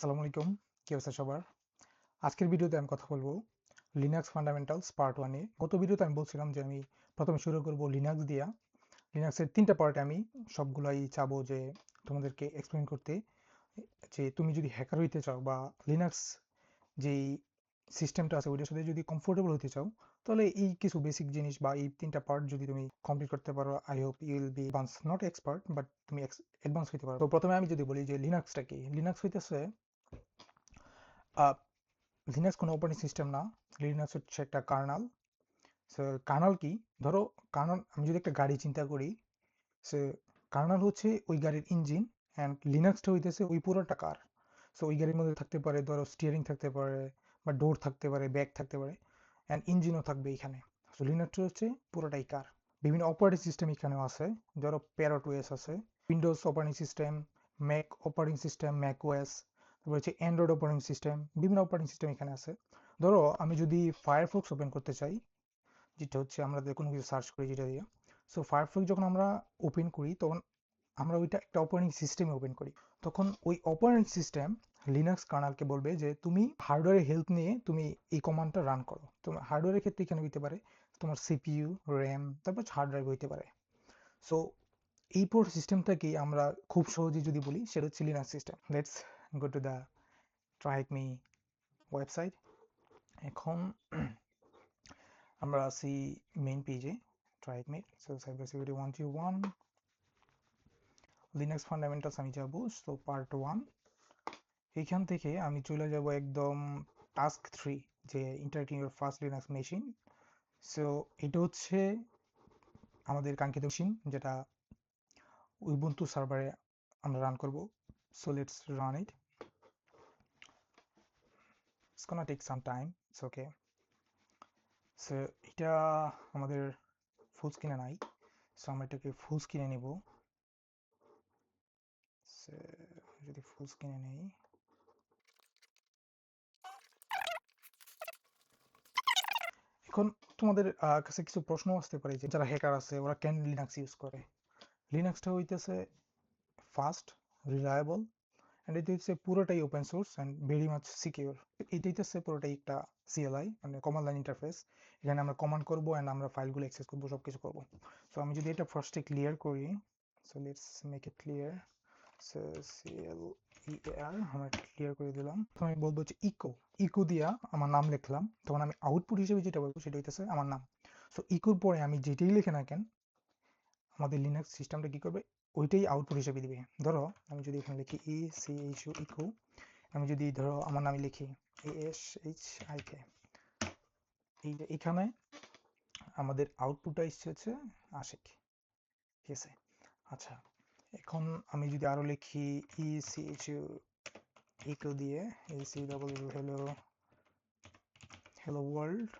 আসসালামু আলাইকুম, কি অবস্থা সবার? আজকের ভিডিওতে আমি কথা বলবো লিনাক্স ফান্ডামেন্টালস পার্ট 1 নিয়ে। গত ভিডিওতে আমি বলছিলাম যে আমি প্রথমে শুরু করব লিনাক্স দিয়া। লিনাক্সের ৩টা পার্টে আমি সবগুলাই চাবো যে তোমাদেরকে এক্সপ্লেইন করতে, যে তুমি যদি হ্যাকার হইতে চাও বা লিনাক্স যেই সিস্টেমটা আছে ওইটার সাথে যদি কমফোর্টেবল হতে চাও, তাহলে এই কিছু বেসিক জিনিস বা এই ৩টা পার্ট যদি তুমি কমপ্লিট করতে পারো, I hope you will be advance, not expert but তুমি অ্যাডভান্স হইতে পারো। তো প্রথমে আমি যদি বলি যে লিনাক্সটা কি? লিনাক্স হইতেছে লিনাক্স কোনো অপারেটিং সিস্টেম না। লিনাক্স হচ্ছে একটা কার্নাল। সো কার্নাল কি? ধরো, কার্নাল, আমি যদি একটা গাড়ি চিন্তা করি, সে কার্নাল হচ্ছে ওই গাড়ির ইঞ্জিন, অ্যান্ড লিনাক্সটা হইতেছে ওই পুরোটা কার। সো ওই গাড়ির মধ্যে থাকতে পারে, ধরো স্টিয়ারিং থাকতে পারে, বা ডোর থাকতে পারে, ব্যাগ থাকতে পারে, অ্যান্ড ইঞ্জিনও থাকবে এখানে। সো লিনাক্সটা হচ্ছে পুরোটাই কার। বিভিন্ন অপারেটিং সিস্টেম এখানেও আছে, ধরো প্যারট ওএস আছে, Windows operating system, Mac operating system, Mac OS, তারপর হচ্ছে অ্যান্ড্রয়েড অপারেটিং সিস্টেম, বিভিন্ন অপারেটিং সিস্টেম এখানে আছে। ধরো আমি যদি ফায়ারফক্স ওপেন করতে চাই, যেটা হচ্ছে আমরা কোনো কিছু সার্চ করি যেটা দিয়ে, সো ফায়ারফক্স যখন আমরা ওপেন করি তখন আমরা ওইটা একটা অপারেটিং সিস্টেমে ওপেন করি। তখন ওই অপারেটিং সিস্টেম লিনাক্স কার্নালকে বলবে যে তুমি হার্ডওয়্যারের হেল্প নিয়ে তুমি এই কমান্ডটা রান করো। তোমার হার্ডওয়্যারের ক্ষেত্রে এখানে হইতে পারে তোমার সিপিইউ, র্যাম, তারপর হার্ড ড্রাইভ হইতে পারে। সো এই পুরো সিস্টেমটাকেই আমরা খুব সহজেই যদি বলি সেটা হচ্ছে Linux system. Let's go to the TryHackMe website. এখন আমরা আছি মেইন পেজে TryHackMe. So cyber security 101 Linux fundamentals আমি যাব। সো পার্ট 1, এইখান থেকে আমি চলে যাব একদম টাস্ক 3, যে interacting your first Linux machine. So এটা হচ্ছে আমাদের কাঙ্ক্ষিত মেশিন, যেটা উবুন্টু সার্ভারে আমরা রান করব। So let's run it. It's gonna take some time, it's okay. So এটা আমাদের ফুল স্ক্রিনে নাই, সো আমরা এটাকে ফুল স্ক্রিনে নেব। সো যদি ফুল স্ক্রিনে নেই, এখন তোমাদের কাছে কিছু প্রশ্ন আসতে পারে যে যারা হ্যাকার আছে ওরা কেন লিনাক্স ইউজ করে। লিনাক্সটা হইতেছে ফাস্ট, রিলায়েবল, অ্যান্ড এটা হচ্ছে পুরোটাই open source and very much secure. এটা হচ্ছে পুরোটাই একটা সিএলআই, মানে কমান্ড লাইন ইন্টারফেস। এখানে আমরা কমান্ড করবো অ্যান্ড আমরা ফাইলগুলো অ্যাক্সেস করবো, সব কিছু করবো। সো আমি যদি এটা ফার্স্টে ক্লিয়ার করি, so let's make it clear. So CLEAR আমরা ক্লিয়ার করে দিলাম। তো আমি বলবো যে ইকো, ইকো দিয়া আমার নাম লিখলাম, তখন আমি আউটপুট হিসেবে যেটা বলবো সেটা হইতেছে আমার নাম। সো ইকোর পরে আমি যেটাই লিখে না কেন, আমাদের লিনাক্স সিস্টেমটা কি করবে, ওইটাই আউটপুট হিসেবে দিবে। ধরো আমি যদি এখানে লিখি ECHO ইকো, আমি যদি ধরো আমার নামে লিখি ASHIK, এই যে এখানে আমাদের আউটপুটটা এসছে হচ্ছে আশিক, ঠিক আছে। আচ্ছা, এখন আমি যদি আরো লিখি ECHO ইকো দিয়ে ACW hello hello world,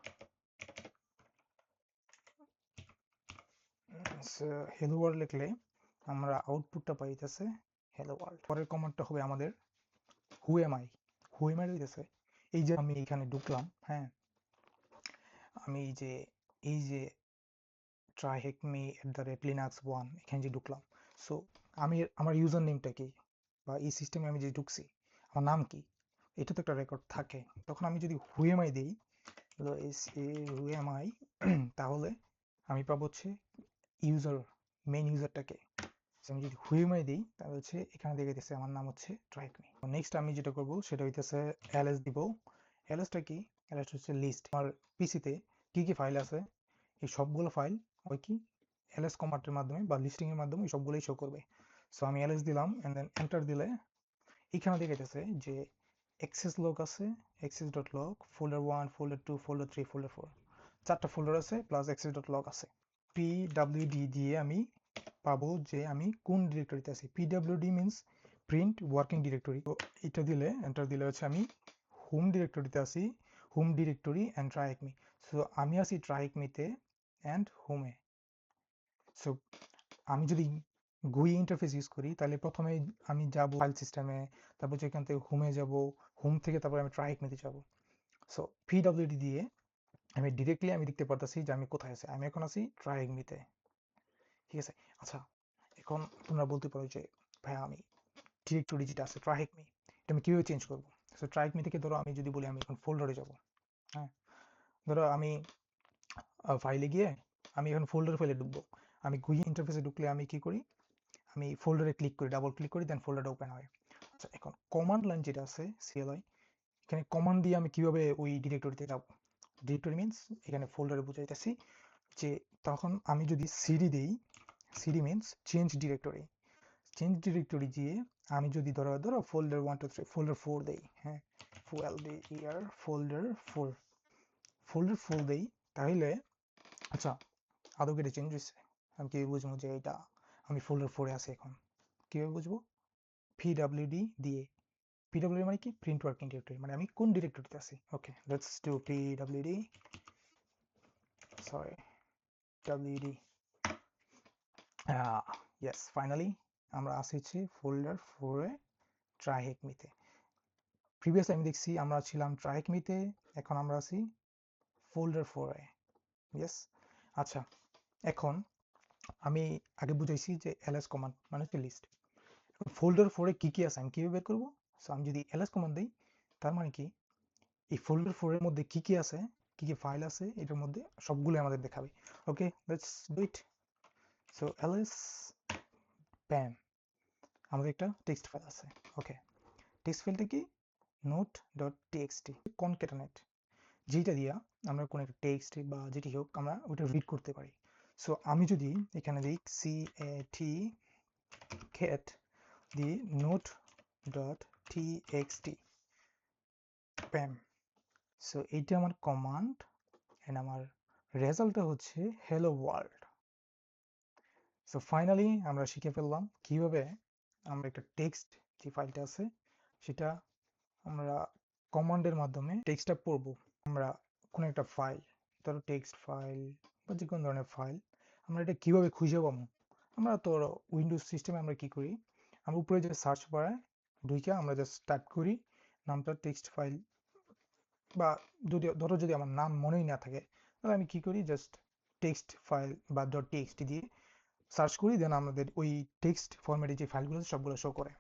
hello world লিখলে আমরা আউটপুটটা পাইতেছে হ্যালো ওয়ার্ল্ড। পরের কমান্ডটা হবে আমাদের who am I. Who am I হইতেছে এই যে আমি এখানে ঢুকলাম, হ্যাঁ, আমি এই যে tryhackme@linux1 এখানে যে ঢুকলাম, সো আমি আমার ইউজার নেমটা কি, বা এই সিস্টেমে আমি যে ঢুকছি আমার নাম কি, এটা তো একটা রেকর্ড থাকে। তখন আমি যদি হু এম আই দিই, হু এম আই, তাহলে আমি পাবো হচ্ছে ইউজার, মেইন ইউজারটাকে। আমি যদি হু এম আই দিই তাহলে হচ্ছে এখানে দেখে দিচ্ছে আমার নাম হচ্ছে ট্রাইকমি। নেক্সট আমি যেটা করব সেটা হইতেছে ls দিব। ls-টা কি? ls হচ্ছে লিস্ট। আমার পিসিতে কি কি ফাইল আছে এই সবগুলো ফাইল ওই কি ls কমান্ডের মাধ্যমে বা লিস্টিং এর মাধ্যমে সবগুলোই শো করবে। সো আমি ls দিলাম এন্ড দেন এন্টার দিলে এখানে দেখাইতেছে যে এক্সেস লগ আছে, access.log, folder 1, folder 2, folder 3, folder 4, 4টা ফোল্ডার আছে প্লাস access.log আছে। pwd দিয়ে আমি পাবো যে আমি কোন ডিরেক্টরিতে আছি। pwd means print working directory. তো এটা দিলে এন্টার দিলে হচ্ছে আমি হোম ডিরেক্টরিতে আছি, হোম ডিরেক্টরি অ্যান্ড ট্রাইকমি। সো আমি আছি ট্রাইকমিতে অ্যান্ড হোমে। সো আমি যদি GUI ইন্টারফেস ইউজ করি তাহলে প্রথমে আমি যাব ফাইল সিস্টেমে, তারপর যেখান থেকে হোমে যাব, হোম থেকে তারপর আমি ট্রাইকমিতে যাব। সো pwd দিয়ে আমি ডিরেক্টলি আমি দেখতে পারতেছি যে আমি কোথায় আছি। আমি এখন আছি ট্রাইকমিতে, ঠিক আছে। আচ্ছা, এখন তোমরা বলতে পারো যে ভাই আমি ডিরেক্টরি যেটা আছে ট্রাইকমি, এটা আমি কীভাবে চেঞ্জ করবো? সো ট্রাই মি থেকে ধরো আমি যদি বলি আমি এখন ফোল্ডারে যাব, হ্যাঁ, ধরো আমি ফাইলে গিয়ে আমি এখন ফোল্ডার ফাইলে ঢুকবো। আমি GUI ইন্টারফেসে ঢুকলে আমি কি করি, আমি ফোল্ডারে ক্লিক করি, ডাবল ক্লিক করি, দেন ফোল্ডারটা ওপেন হয়। আচ্ছা, এখন কমান্ড লাইন যেটা আছে CLI, এখানে কমান্ড দিয়ে আমি কিভাবে ওই ডিরেক্টরিতে যাব? ডিরেক্টরি মিনস এখানে ফোল্ডারে বুঝাইতেছি যে তখন আমি যদি সিডি দেই, CD means change directory, change directory দিয়ে আমি যদি ধরো ফোল্ডার 1 2 3 ফোল্ডার 4 দেই, হ্যাঁ, ফোল্ডার 4 দেই, তাহলে আচ্ছা আদৌ কি এটা চেঞ্জ হয়েছে? আমি কীভাবে বুঝবো যে এটা আমি ফোল্ডার 4 এ আছি এখন? কীভাবে বুঝবো? pwd দিয়ে, pwd মানে কি, প্রিন্ট ওয়ার্কিং ডিরেক্টরি, মানে আমি কোন ডিরেক্টরিতে আছি। Okay, let's do pwd, sorry, wd, yes, finally আমরা আসছি ফোল্ডার 4 এ ট্রাইহেকমিতে। প্রিভিয়াসলি আমি দেখছি আমরা ছিলাম ট্রাইহেকমিতে, এখন আমরা আছি ফোল্ডার 4 এ। ইয়েস। আচ্ছা, এখন আমি আগে বুঝাইছি যে ls কমান্ড মানে হচ্ছে লিস্ট। ফোল্ডার 4 এ কি আছে আমি কিভাবে বের করবো? সো আমি যদি ls কমান্ড দিই, তার মানে কি এই ফোল্ডার 4 এর মধ্যে কি আছে, কি ফাইল আছে, এটার মধ্যে সবগুলো আমাদের দেখাবে। Okay, let's do it. So ls প্যাম, আমাদের একটা টেক্সট ফাইল আছে। ওকে, টেক্সট ফাইলটা কি, note.txt concatenate, যেটা দিয়া আমরা কোনো একটা টেক্সট বা যেটি হোক আমরা ওটা রিড করতে পারি। সো আমি যদি এখানে দিই cat দিয়ে note.txt প্যাম, সো এইটা আমার কমান্ড এন্ড আমার রেজাল্টটা হচ্ছে হ্যালো ওয়ার্ল্ড। সো ফাইনালি আমরা শিখে ফেললাম কিভাবে আমরা একটা টেক্সট যে ফাইলটা আছে সেটা আমরা কমান্ডের মাধ্যমে টেক্সটটা পড়বো। আমরা কোনো একটা ফাইল, ধরো টেক্সট ফাইল বা যে কোনো ধরনের ফাইল, আমরা এটা কিভাবে খুঁজে পাবো? আমরা তো উইন্ডোজ সিস্টেমে আমরা কি করি, আমরা উপরে যে সার্চ বারে ঢুকে আমরা জাস্ট টাইপ করি নামটা টেক্সট ফাইল, বা যদি ধরো যদি আমার নাম মনেই না থাকে তাহলে আমি কি করি, জাস্ট টেক্সট ফাইল বা .txt দিয়ে সার্চ করি, দেন আমাদের ওই টেক্সট ফরম্যাটে যে ফাইলগুলো আছে সবগুলো শো করে।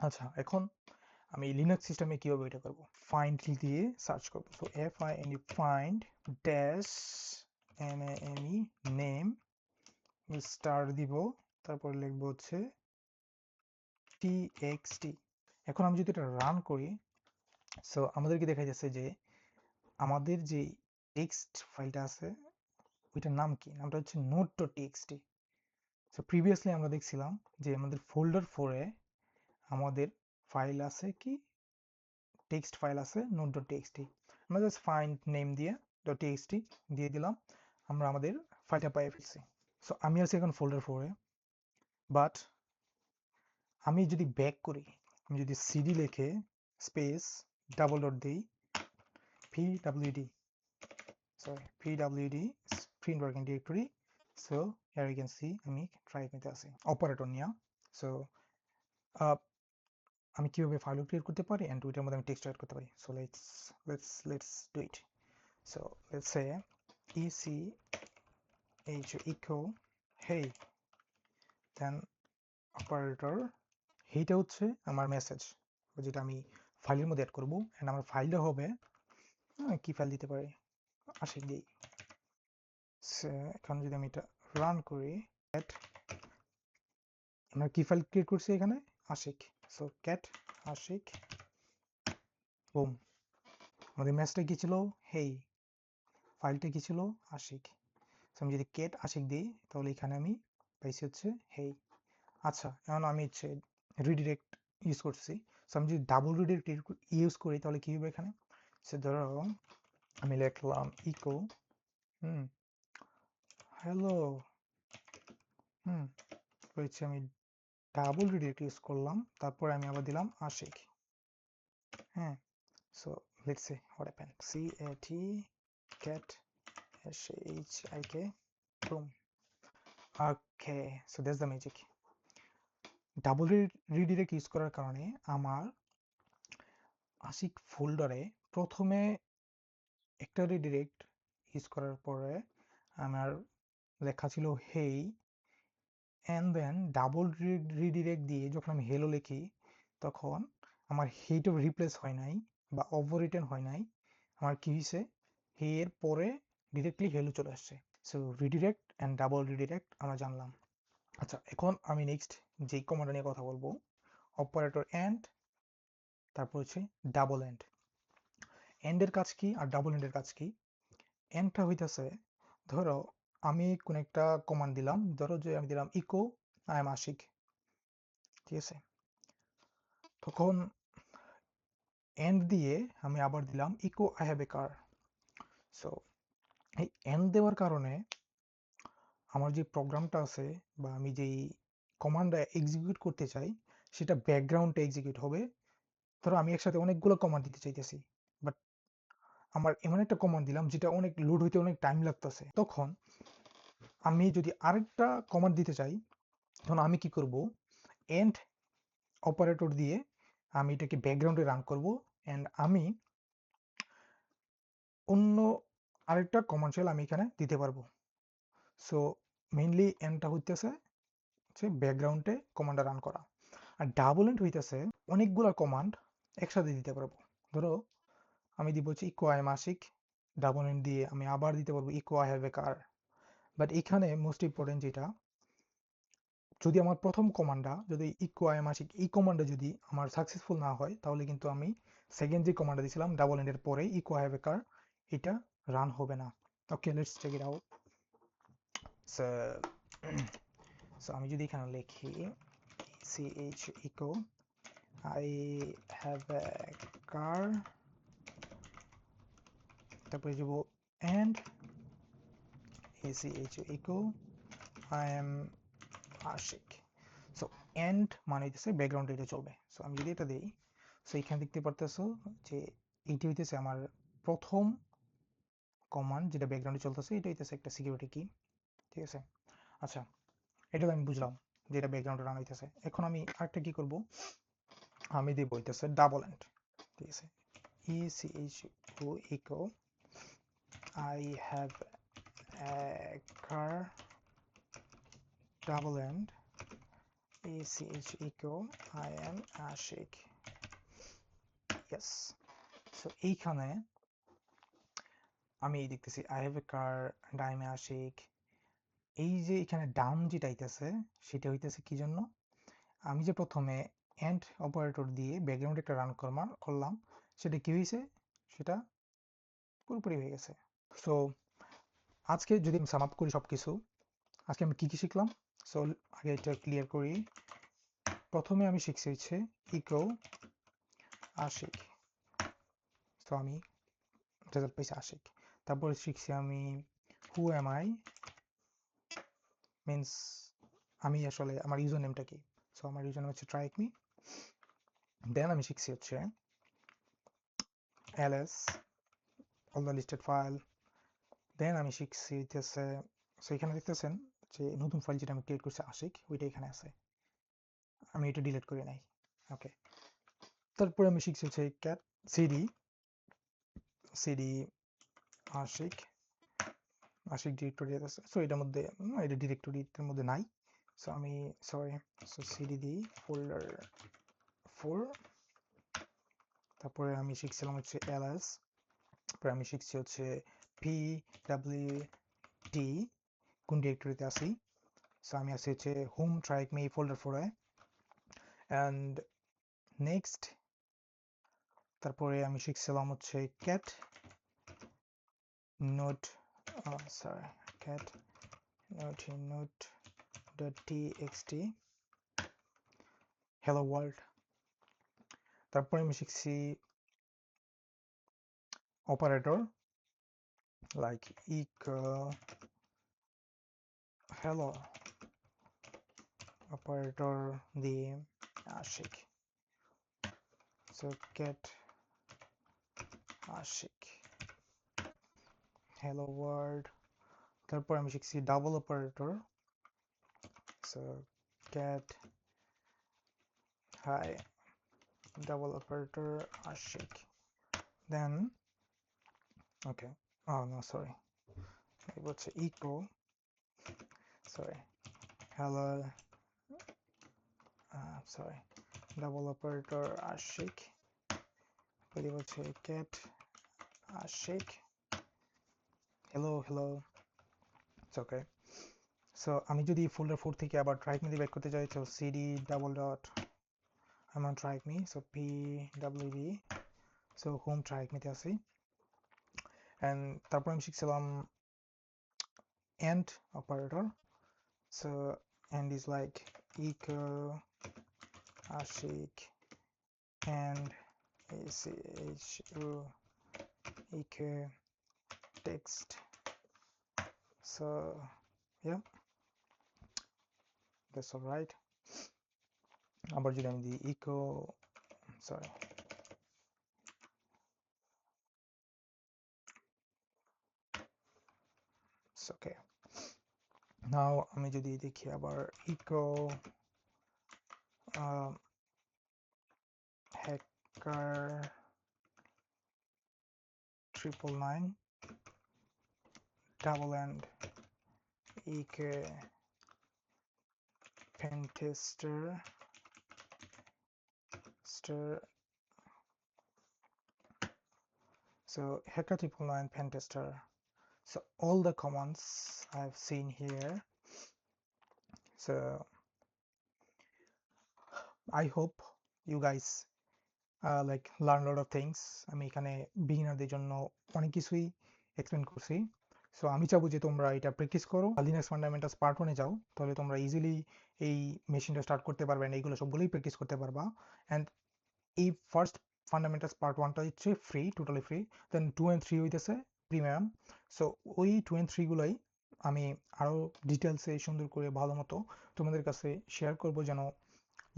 আচ্ছা, এখন আমি লিনাক্স সিস্টেমে কিভাবে এটা করব? ফাইন্ড দিয়ে সার্চ করব। So find find dash name name star দিব, তারপর লিখবো হচ্ছে txt। এখন আমি যদি এটা রান করি, সো আমাদেরকে দেখা যাচ্ছে যে আমাদের যে টেক্সট ফাইলটা আছে ওইটার নাম কি, নামটা হচ্ছে note.txt। সো প্রিভিয়াসলি আমরা দেখছিলাম যে আমাদের ফোল্ডার 4 এ আমাদের ফাইল আছে কি, টেক্সট ফাইল আছে note.txt। আমরা জাস্ট ফাইন্ড নেম দিয়ে .txt দিয়ে দিলাম, আমরা আমাদের ফাইলটা পেয়ে ফেলছি। সো আমি আছি এখন ফোল্ডার 4 এ, বাট আমি যদি ব্যাক করি, আমি যদি সিডি লিখে স্পেস ডাবল ডট দিই pwd, sorry pwd print working directory, so here you can see আমি ট্রাই করতে আছি অপারেটর নিয়ে। সো আমি কিভাবে ফাইল ক্রিয়েট করতে পারি এন্ড ওইটার মধ্যে আমি টেক্সট অ্যাড করতে পারি। So let's do it. So let's say ech echo hey, then operator, এইটা হচ্ছে আমার মেসেজ যেটা আমি ফাইলের মধ্যে অ্যাড করব, এন্ড আমার ফাইলটা হবে কি ফাইল দিতে পারি, আশিক দিই। এখন যদি আমি এটা রান করি, আমরা কি ফাইল ক্রিয়েট করছি এখানে, Ashiq. So cat Ashiq, boom, আমাদের মেসেজটা কি ছিল, হেই, ফাইলটা কি ছিল, আশিক। সো আমি যদি ক্যাট আশিক দিই তাহলে এখানে আমি পাইছি হচ্ছে হেই। আচ্ছা, এখন আমি হচ্ছে রিডিরেক্ট ইউজ করছি। সো আমি যদি ডাবল রিডিরেক্ট ইউজ করি তাহলে কি হবে এখানে, সে ধরো আমি লিখলাম ইকো হ্যালো, হচ্ছে আমি ডাবল রিডিরেক্ট ইউজ করলাম, তারপরে আমি আবার দিলাম আশিক। হ্যাঁ, so let's see what happen, cat shik, boom. Okay, so that's the magic. Double redirect use করার কারণে আমার আশিক ফোল্ডারে প্রথমে একটা রিডিরেক্ট ইউজ করার পরে আমার লেখা ছিল হেই, এন্ড দেন ডাবল রিডিরেক্ট দিয়ে যখন আমি হেলো লিখি তখন আমার হেইটা রিপ্লেস হয় নাই বা ওভাররিটেন হয় নাই, আমার কি হয়েছে, হে এর পরে ডিরেক্টলি হেলো চলে আসছে। So redirect and double redirect আমরা জানলাম। আচ্ছা, এখন আমি নেক্সট যেই কমান্ড নিয়ে কথা বলবো, অপারেটর এন্ড, তারপর হচ্ছে ডাবল এন্ড। এন্ডের কাজ কি আর ডাবল এন্ডের কাজ কি? এন্ডটা হইতাছে, ধরো আমি কোন একটা কমান্ড দিলাম, ধরো যে আমি দিলাম ইকো আই এম আশিক, ঠিক আছে? তখন এন্ড দিয়ে আমি আবার দিলাম echo I have a car. So এই এন্ড দেওয়ার কারণে আমার যে প্রোগ্রামটা আছে বা আমি যেই কমান্ডটা এক্সিকিউট করতে চাই সেটা ব্যাকগ্রাউন্ডে এক্সিকিউট হবে। ধরো আমি একসাথে অনেকগুলো কমান্ড দিতে চাইতেছি, বাট আমার এমন একটা কমান্ড দিলাম যেটা অনেক লোড হইতে অনেক টাইম লাগতেছে। তখন আমি যদি আরেকটা কমান্ড দিতে চাই, তখন আমি কি করব, এন্ড অপারেটর দিয়ে আমি এটাকে ব্যাকগ্রাউন্ডে রান করব, এন্ড আমি অন্য আরেকটা কমান্ড শেল আমি এখানে দিতে পারবো। সো মেইনলি এন্ডটা হইতেছে ব্যাকগ্রাউন্ডে কমান্ডটা রান করা, আর ডাবল এন্ড হইতেছে অনেকগুলা কমান্ড একসাথে দিতে পারবো। ধরো আমি দিব হচ্ছে echo I am Ashiq, double and দিয়ে আমি আবার দিতে পারবো echo I have a car. But এখানে মোস্ট ইম্পর্টেন্ট যেটা, যদি আমার প্রথম কমান্ডটা যদি ইকো আই এম আশিক এই কমান্ডটা যদি আমার সাকসেসফুল না হয়, তাহলে কিন্তু আমি সেকেন্ড যে কমান্ডটা দিয়েছিলাম ডাবল এন্ডের পরে echo I have a car, এটা রান হবে না। Okay, let's check it out. So so আমি যদি এখানে লিখি ch echo I have a car, তারপরে যাব and ach echo I am Ashiq. So and মানে হইতেছে ব্যাকগ্রাউন্ডে এটা চলবে। সো আমি যদি এটা দিই, সো এখানে দেখতে পারতেছো যে এইটি হইতেছে আমার প্রথম কমান্ড যেটা ব্যাকগ্রাউন্ডে চলতেছে, এটা হইতেছে একটা সিকিউরিটি কি, ঠিক আছে? আচ্ছা, এটা আমি বুঝলাম যে এটা ব্যাকগ্রাউন্ডে রান হইতেছে। এখন আমি আরেকটা কি করব, আমি দিব হইতেছে ডাবল এন্ড, ঠিক আছে? echo echo I have a car, double end ach echo I am Ashiq. Yes. So এইখানে আমি দেখতেছি I have a car and I am Ashiq. এই যে এখানে ডাউন যেটা আইতেছে সেটা হইতেছে কি জন্য, আমি যে প্রথমে এন্ড অপারেটর দিয়ে ব্যাকগ্রাউন্ডে একটা রান করলাম, সেটা কি হয়েছে, সেটা পুরোপুরি হয়ে গেছে। সো আজকে যদি আমি সাম আপ করি সবকিছু, আজকে আমি কি কি শিখলাম। সো আগে এটা ক্লিয়ার করি। প্রথমে আমি শিখছি হচ্ছে ইকো আশিক, তো আমি রেজাল্ট পাইছি আশিক। তারপরে শিখছি আমি হু এম আই, মিনস আমি আসলে আমার ইউজার নেমটা কি। সো আমার ইউজার নেম হচ্ছে ট্রাইক মি। দেন আমি শিখছি হচ্ছে ls all the listed file। দেন আমি শিখছি হইতেছে, সো এখানে দেখতেছেন যে নতুন ফাইল যেটা আমি ক্রিয়েট করছি আশিক, ওইটা এখানে আছে, আমি এটা ডিলিট করে নাই। ওকে, তারপরে আমি শিখছি হচ্ছে cat CD CD Ashiq, Ashiq directory আছে। সো এটার মধ্যে এটা ডিরেক্টরিটার মধ্যে নাই। সো আমি সরি, সো সিডি দিই ফোল্ডার 4। তারপরে আমি শিখছিলাম হচ্ছে ls, তারপরে আমি শিখছি হচ্ছে pwd কোন ডিরেক্টরিতে আছি। সো আমি আছি হচ্ছে হোম ট্রাইক মি ফোল্ডার 4 এ। অ্যান্ড নেক্সট তারপরে আমি শিখছিলাম হচ্ছে cat note sorry cat note.txt hello world। তারপরে আমি শিখছি operator like echo hello operator দিয়ে Ashiq. So cat Ashiq hello world। তারপর আমি শিখছি double operator, so cat hi double operator Ashiq. Then okay, oh no sorry, it was echo sorry hello sorry double operator Ashiq, পরিবার হচ্ছে cat Ashiq, hello hello, it's okay. So আমি যদি folder 4 থেকে আবার ট্রাইক me back করতে চাই, তো CD double dot I'm on try me, so pwd, so home try me তে আছি, and তারপর আমি শিখছিলাম and operator, so and is like echo ashik and echo echo text, so yeah, that's all right. আবার যদি আমি দিই echo, sorry, it's okay. Now আমি যদি দেখি আবার echo hacker 999 double and echo pentester so hacker 999 pentester, so all the commands I've seen here, so I hope you guys like learn a lot of things. আমি এখানে বিগিনারদের জন্য অনেক কিছুই explain করছি, সো আমি চাবো যে তোমরা এটা প্র্যাকটিস করো, লিনাক্স ফান্ডামেন্টালস পার্ট 1 এ যাও, তাহলে তোমরা ইজিলি এই মেশিনটা স্টার্ট করতে পারবে, and এইগুলো সবগুলোই প্র্যাকটিস করতে পারবা। অ্যান্ড এই ফার্স্ট ফান্ডামেন্টালস পার্ট 1টা হচ্ছে free, totally free, then 2 and 3 হইতেছে প্রিমিয়াম। সো ওই 2 and 3 গুলাই আমি আরো ডিটেলসে সুন্দর করে ভালো মতো তোমাদের কাছে শেয়ার করব, যেন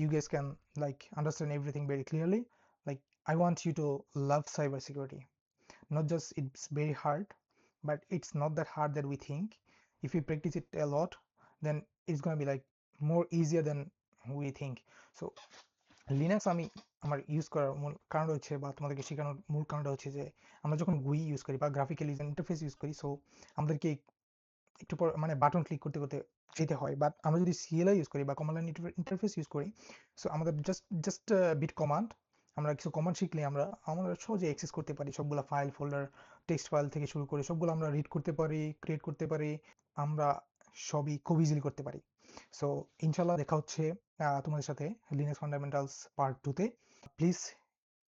you guys can like understand everything very clearly. Like I want you to love cybersecurity, not just it's very hard, but it's not that hard that we think. If we practice it a lot, then it's gonna be like more easier than we think. So Linux আমি আমার use করার মূল কারণ হচ্ছে, বা তোমাদেরকে শেখানোর মূল কারণটা হচ্ছে যে আমরা যখন গুই ইউজ করি বা গ্রাফিক্যাল ইন্টারফেস ইউজ করি, সো আমাদেরকে একটু পর মানে বাটন ক্লিক করতে করতে যেতে হয়, বাট আমরা যদি সিএলআই ইউজ করি বা কমান্ড লাইন ইন্টারফেস ইউজ করি, সো আমাদের জাস্ট বিট কমান্ড, আমরা কিছু কমান্ড শিখলে আমরা সহজে অ্যাক্সেস করতে পারি সবগুলা ফাইল ফোল্ডার, টেক্সট ফাইল থেকে শুরু করে সবগুলো আমরা রিড করতে পারি, ক্রিয়েট করতে পারি, আমরা সবই খুব ইজিলি করতে পারি। সো ইনশাল্লাহ দেখা হচ্ছে তোমাদের সাথে লিনাক্স ফান্ডামেন্টালস পার্ট 2 তে। Please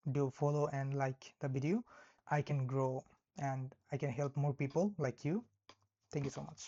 do follow and like the video. I can grow and I can help more people like you. Thank you so much.